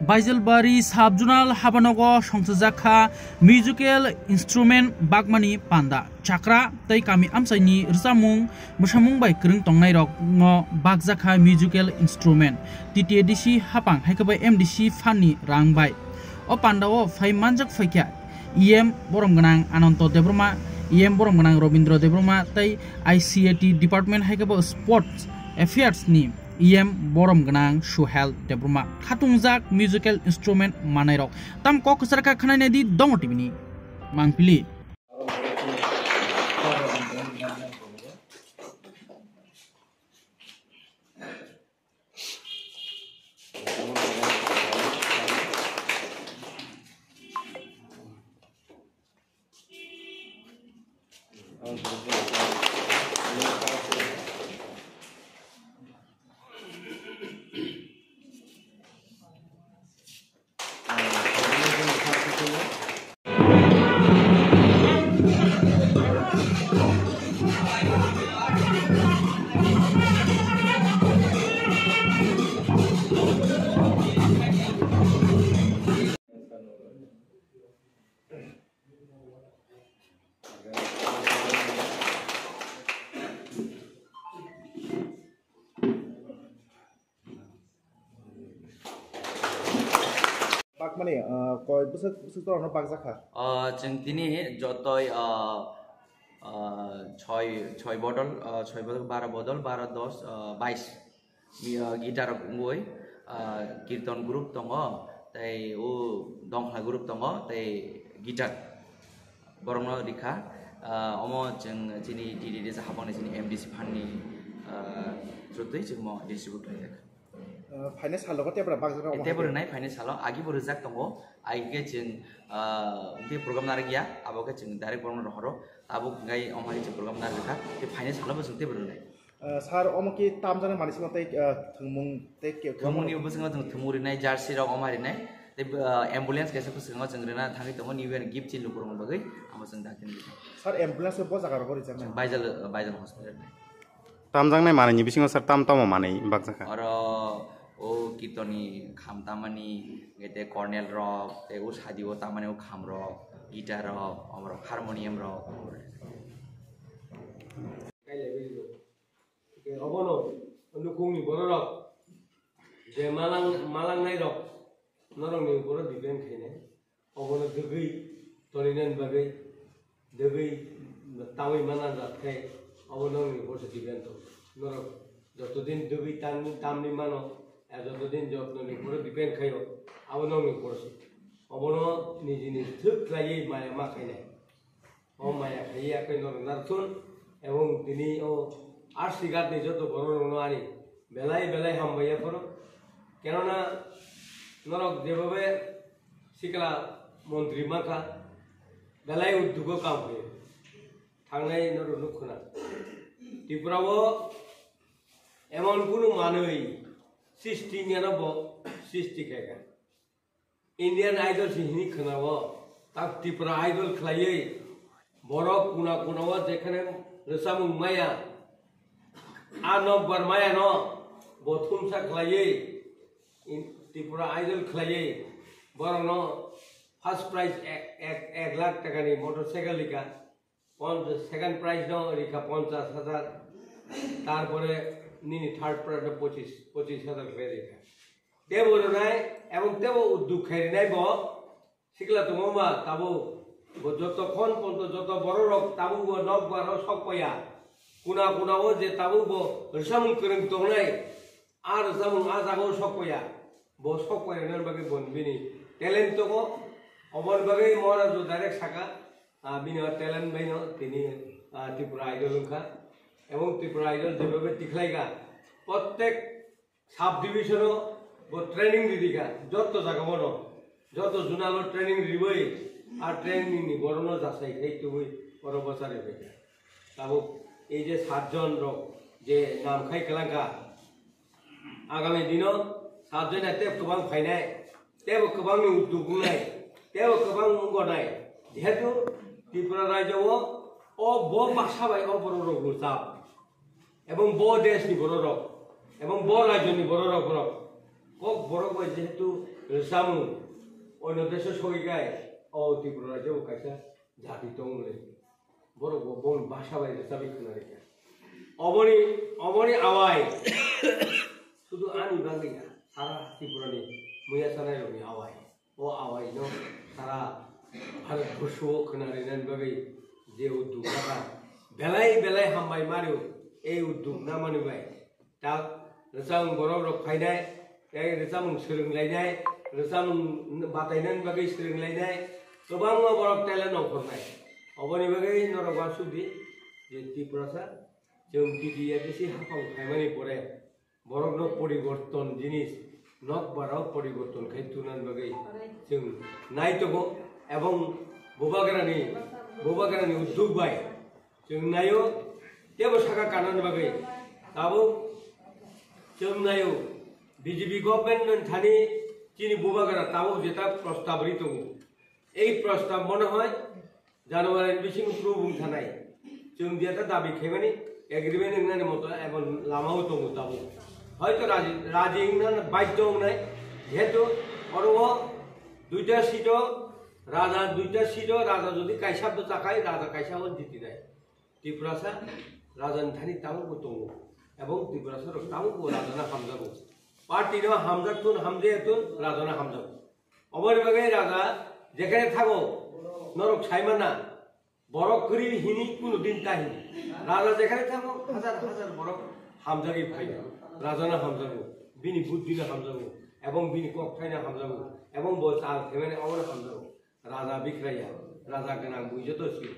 बाइजलबारी साबजुनाल हाबानगो संसजाखा musical instrument बागमानी पांदा चाक्रा तै कामी आमसाइनी रजामुं मसामुं बाय करं तंगनाय रक बागजाखा म्यूजिकल इंस्ट्रूमेंट टीटीएडीसी हापां हाइकबाय एमडीसी फाननि रांबाय ओ पांडाओ फाइ मानजक फाइक्या ईएम बरमगनां अनंत देब्रमा ईएम बरमगनां रविंद्र देब्रमा तै आईसीएटी डिपार्टमेंट हाइकबा स्पोर्ट्स अफेयर्स नि ईएम बरमगनां सुहेल देब्रमा खातुंजाक म्यूजिकल इंस्ट्रूमेंट मानायरक ताम कक सरकार खानायनायदि दङ टिबिनि मांपिलि माने कय बोसोर तरावनो बाग जाखा जों दिनै जतय 6 बदल 12 बदल 12 10 22 गिटार गय कीर्तन ग्रुप दङ तै ओ दंखला ग्रुप दङ तै गिटार बरमनो रिखा अमो जों दिनै टीटीडी हाबांनि जोंनि एमडीसी फाननि जुतै जों म डिस्ट्रिब्यूट खालामो फाइनेन्स हालगा तेब्रा बागजागा तेब्रा नाय फाइनेन्स हाल आगि बर जाक दङ आइगे जों बे प्रोग्राम नार गया आबोके जों डाइरेक्ट बरमनो रहरो आबो गाय अमारि जों प्रोग्राम नार रेखा बे फाइनेन्स हालबो जों तेब्रा नाय सार अमकी तामजाना मानिसिमा तै थंमुं तै थंमुंनि बसंगा जों थमुरि नाय जार्सी रक अमारि नाय तै एम्बुलेंस केसे फसंगा जों रेना थाङै दङ निउ इयार गिफ्ट चिन लुकुरम बगै आमो जों दाखिन सार एम्बुलेंस बो जागा रगरि जाना बाइजल हॉस्पिटल तामजांनाय मानायनि बिसिङाव सार तामतामा मानाय बागजाखा आरो ओ कीर्तनी खाम तामानी गेते कर्नेल रक ते उ शादी ओ तामाने उ खाम रक गिटार रक हमर हारमोनियम रक के अबनो अनुकुंनि बर रक जे मालां नाय रक नरंनि बर डिपेंड खायने अबनो दगै तरिनेन बगै दगै तामै माना जाथाय अबनो नि बर डिपेंड तो नरक যতদিন দগৈ তামনি মানো যতদিন যত্নनि बर डिपेंड खायो अबनो नि बर अबनो निजिनि थुक लायै माया माखायनाय ओ माया खायै आखै नर नारथुन এবং তিনি ও আশীর্বাদ নিজ তো বড় রণারি বেলাই বেলাই হামবাইয়া পড়ো কেননা নরক যেভাবে শিকলা মন্ত্রী মাখা বেলাই উদ্যোগ কাম হয়ে থাংনাই নর লক্ষণা ত্রিপুরাও এমন কোনো মানুষ সৃষ্টি নিয়ানব সৃষ্টি খাইকা ইন্ডিয়ান আইডল সিহিনি খানাব তাক ত্রিপুরা আইডল খাইয়ে বড় কোনা কোনাও যেখানে रसामुं माया आनब बरमाया न बथुमसा खलायै त्रिपुरा आइडल खलायै बरन फार्स्ट प्राइज 1 लाख टाकानि मोटरसाइकेल लिखा सेकेंड प्राइज न रिखा 50,000 तारपरे निनि थार्ड प्राइज 25,000 रेखा देबो नाय एवं देबो उद्योग खायनाय ब सिकला तममा ताबो যতক্ষণ পর্যন্ত যত বড় রক তাবু নব বার সকয়া কুনা কুনাও যে তাবু রসামুং করং তংনাই আর রসামুং আজাগো সকয়া ব সকয়ানের বাগে বনবিনি ট্যালেন্ট তো অবন বাগে মরা जो ডাইরেক্ট সাকা বিনি ট্যালেন্ট বাইনো তিনি ত্রিপুরা আইডল খা এবং ত্রিপুরা আইডল যেভাবে টিখলাইগা প্রত্যেক সাব ডিভিশনও ট্রেনিং দিদিগা যত জায়গা বড় যত জুনালো ট্রেনিং দিবই আর ট্রেনিং নি বড় যাচাই এই তুই বড় বছরে হইছে তাবো এই যে 7 জন রক যে নাম খাই কেলাঙ্কা আগামী দিনও 7 জন এতে গোबां ফাইনাय তেও গোबांनि উদ্যোগ নাই তেও गोबां গনাय যেহেতু ত্রিপুরা রাজ্যও ও ব ভাষা বাই ও বড় রক লুচাপ এবং ব দেশনি বড় রক এবং ব রাজ্যনি বড় রক কক বড় কই যেহেতু সামু অন্য দেশে সহিকায় ও ত্রিপুরা রাজ্যেও কাইসা জাতি দংলে বড় বন ভাষা বাইরে সাবি খুনারে অবনি অবনি আওয়াই শুধু আনি বাঙ্গিয়া সারা ত্রিপুরানি মুয়া সানাই রনি আওয়াই ও আওয়াই ন সারা ভারতবর্ষ খুনারে নেন বাগै যে উদ্যোগ রাখা বেলাই বেলাই হামবাই মারিও এই উদ্যোগ না মানিবাই তা রেসাং বড় রক ফাইনাই এই রেসাং सोलोंलायनाय রেসাং বাতাইনান বাগै सोलोंलायनाय गोबां बरफ टेलेन्ट ओंखारनाय अबनि बागै नरबा सुदि जे ত্রিপুরাসা जों टिटिया बेसे हाफां खायमानि परे बरफनो परिवर्तन जिनिस नक बाराव परिवर्तन खायतुनान बागै जों नायतगो एवं बोबाग्रानि उद्योग बाय जों नायो तेबो साका कानान बागै दाबो जों नायो बीजेपी गभर्नमेंट थानी चिनी बोबाग्रा ताबो जेता प्रस्ताव रि दङ এই প্রস্তাব মনে হয় জানুয়ারির বিশিং প্রুবুং থানায় जों যেটা দাবি খাইমানি এগ্রিমেন্ট ইংনানি মতো এবং লামাও দङ দাবো হয়তো রাজি ইংনান বাধ্য নাই যেহেতু অরব দুইটা সিট রাজা যদি কাইসাব চাকায় রাজা কাইসাও জিতি নাই ত্রিপুরাসা রাজানি থানি তামুকো দङ এবং ত্রিপুরাসার তামুকো রাজানা হামজাবো পার্টির হামজাতুন হামজাতুন রাজানা হামজাবো অবর বাগে রাজা যেখানে থাকো নরক ছাইমানা বরফ করি হিনি কোনদিন তাহি রাজা যেখানে থাকো হাজার হাজার বরফ হামজাগি ফাইনা রাজানা হামজাবো বিনি বুদ্ধিনা হামজাবো এবং বিনি ককথাইনা হামজাবো এবং বসাল থেমেনে অবনা হামজাবো রাজা বিক্রাইয়া রাজা গোনাं বুঝতো ছিল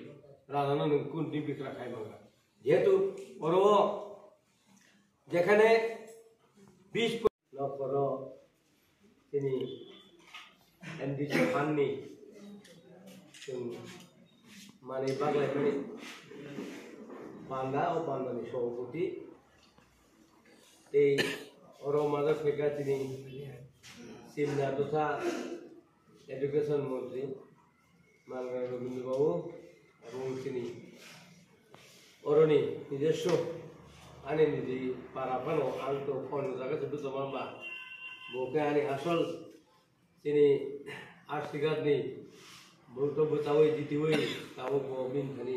রাজানা নों কোনদিন বিক্রা খাইমাঙ্গা যেহেতু বড় যেখানে 20 নকর তিনি एनडीसी फान्डनि जों माने बाग्लायमानि बान्दा और बान्दानि सभापति এই অরমাদা ফেকা তিনি সিমনা তথা এডুকেশন মন্ত্রী মালগাঁও রবীন্দ্রবাবু এবং তিনি অরণি নিজস্ব আনে নিজে পারাপানো আলতো ফোন জায়গাতে দুটো মামা বকে আনি আসল তিনি আর্থিকাদনি বক্তব্য তাওই দিতিওই তাও গভর্নমেন্ট খানি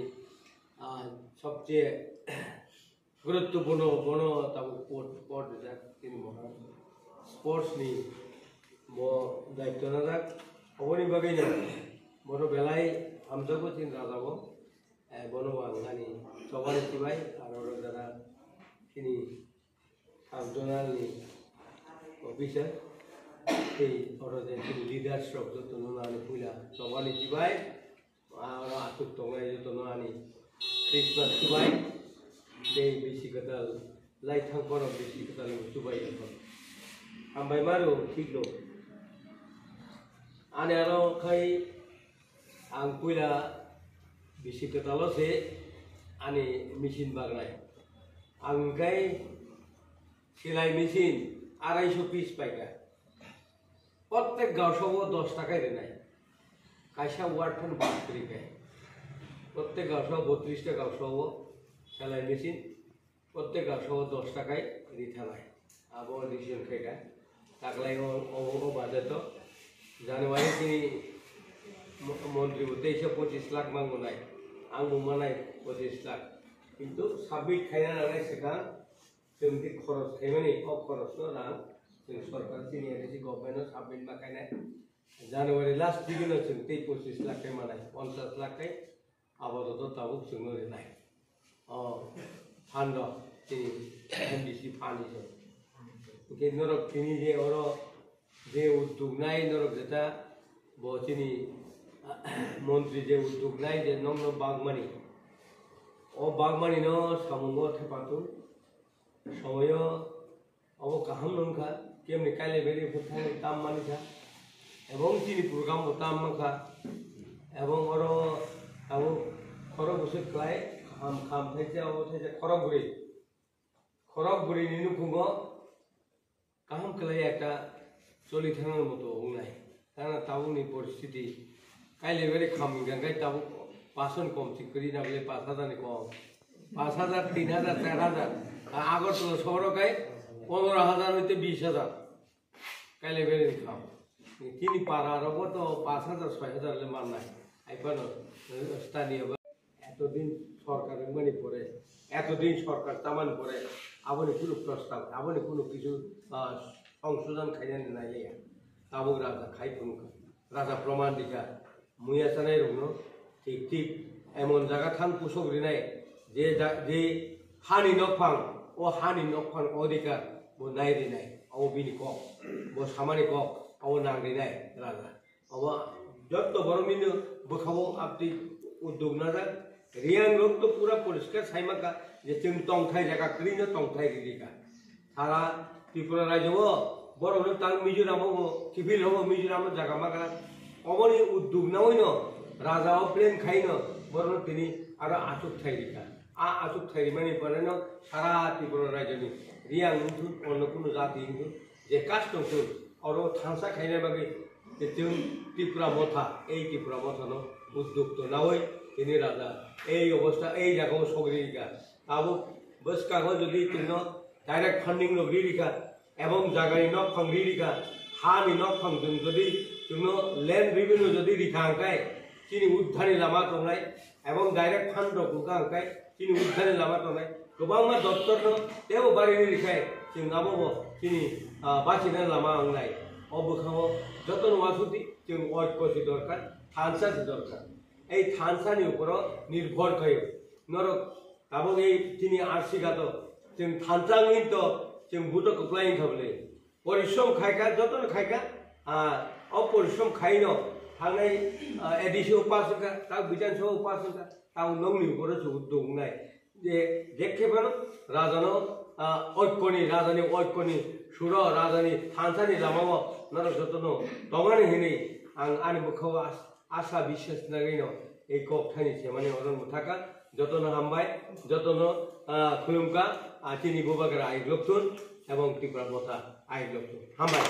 সবচেয়ে গুরুত্বপূর্ণ বন তাও পদ যাক তিনি মহান স্পোর্টস নি দায়িত্ব না যাক অবনি বাগै না বড় বেলাই হামজাবো তিন রাজাবো বন বাংলানি সবাই সিবাই আর যারা তিনি সাবজোনালনি অফিসার এই অরজে তিনি লিডারশিপ যতন আনি পুলা সবানি সিবাই আর আতুক তঙ্গাই যতন আনি ক্রিসমাস সিবাই এই বেশি কথা লাইথাং পর বেশি কথা সুবাই হামবাই মারো ঠিক লো आने आरो खाई आं पुला बेसि खोथाल'सो आंनि मेचिन बाग्राय आं गाय सेलाई मेचिन 250 पिस पाइका प्रत्येक गावसाव 10 टाका रेनाय कायसा वाटफोर बाख्रिखाय प्रत्येक गावसाव 32 टा गावसाव सेलाई मेचिन प्रत्येक गावसाव 10 टाकाय रिथानाय आबो डिसिजन खायगा ताकलाय ओ बाजेट जानुवारी তিনি মন্ত্রী 23-25 লাখ মাঙ্গনাই आंबो मानाय 25 लाख किन्तु साबमिट खायना नालाय सिगां जोंनि खरस खायमानि खरसनो रां जों सरकार सिनियरिटि गभर्नमेन्ट साबमिट माखायनाय जानुवारी लास्ट दिनाव जों 25 लाख मानाय 50 लाख आबादत ताबुक जोंनो रेनाय फान्ड তিনি एनडीसी फान्ड के नरक তিনি যে ওর যে উদ্যোগ নাই নরক যেটা বচিনি মন্ত্রী যে উদ্যোগ নাই যে নং বাগমানি ও বাগমানি ন সামঙ্গ থেপাতু সময় অব কাহাম নংখা কেমনি কাইলে বেরি ফুথাই তাম মানিখা এবং তিনি প্রোগ্রাম তাম মাখা এবং ওর আবু খর বসে ক্লাই খাম খাম থাইছে অব থাইছে খরগুড়ি নিনু খুঙ্গ কাহাম ক্লাই একটা চলি থাকার মতো নাই কারণ তাবুনি পরিস্থিতি কাইলে বেড়ে খামি গাঙ্গাই তাবু পাসন কম ঠিক করি না বলে 5,000 কম 5,000 3,000 4,000 আগরতলা শহরকায় 15,000 হইতে 20,000 কাইলে বেড়ে খাম তিনি পাড়ারও তো 5,000-6,000 মান নাই এখন স্থানীয় এতদিন সরকার মানে পরে এতদিন সরকার তামান পরে আপনি কোনো প্রস্তাব আপনি কোনো কিছু সংশোধন খাইলেন নাই তাবো রাজা খাই কোন রাজা প্রমাণ দিকা মুইয়া চানাই রঙ ঠিক ঠিক এমন জায়গা থান কুসগরি নাই যে হানি নকফাং ও হানি নকফাং অধিকার বো নাইরি নাই ও বিনি কক বো সামানি কক ও নাগরি নাই রাজা ও যত বড় মিনু বখাবো আপনি উদ্যোগ না যাক রিয়াং লোক তো পুরা পরিষ্কার সাইমাকা যে जों টংথাই জায়গা ক্লিন টংথাই গিরিকা সারা ত্রিপুরা রাজ্য বড় হলো তার মিজোরাম হবো কিফিল হবো মিজোরাম জায়গা মাকা অবনি উদ্যোগ না হইন রাজাও প্লেন খাইন বড় তিনি আর আচুক থাইরিকা আচুক থাইরি মানে পরে সারা ত্রিপুরা রাজ্যনি রিয়াং অন্য কোনো জাতি যে কাজ দं আরো থানসা খাইনার বাকি যে जों ত্রিপুরা মথা এই ত্রিপুরা মথানো উদ্যোগ তো না হই তিনি রাজা এই অবস্থা এই জায়গাও সগরিকা তাবো বসকাগো যদি তুমি ডাইরেক্ট ফান্ডিং লো রিরিকা এবং জায়গায় নক ফাং রিরিকা হানি নক ফাং যদি তুমি ল্যান্ড রেভিনিউ যদি রিখা আঙ্কায় তিনি উদ্ধারে লামা তংনাই এবং ডাইরেক্ট ফান্ড রকুকা আঙ্কায় তিনি উদ্ধারে লামা তংনাই गोबां मा दफ्तर नो तेबो बारि रिखाय जों नाबो তিনি বাঁচিনা লামা আংনাই অবখাও যতন ওয়াসুতি जों ঐক্যসি দরকার থানসাসি দরকার এই থানসানি উপর নির্ভর করে নরক তাবো এই তিনি আর্শিগাত जों থানসাংই তো जों বুটো কপ্লাই থাবলে পরিশ্রম খাইকা যতন খাইকা অপরিশ্রম খাইন थांनाय एडिसि उपासका ताव बिधानसभा उपासका ताव नंनि उपरो उद्योग नाय जे जेखेबानो राजानो ঐক্যनि राजानि ঐक्যनि सुर राजानि थानसानि लामाव नरक जतनो दंगानि हिनि आं आनि बखाव आशा विश्वास नागैनो এই ককথানি সেমানে অরণ মুথাকা যতনো হামবাই যতনো খুলুমকা তিনি বুবাগরা আই গ্লকতুন এবং ত্রিপুরা মথা আই গ্লকতুন হামবাই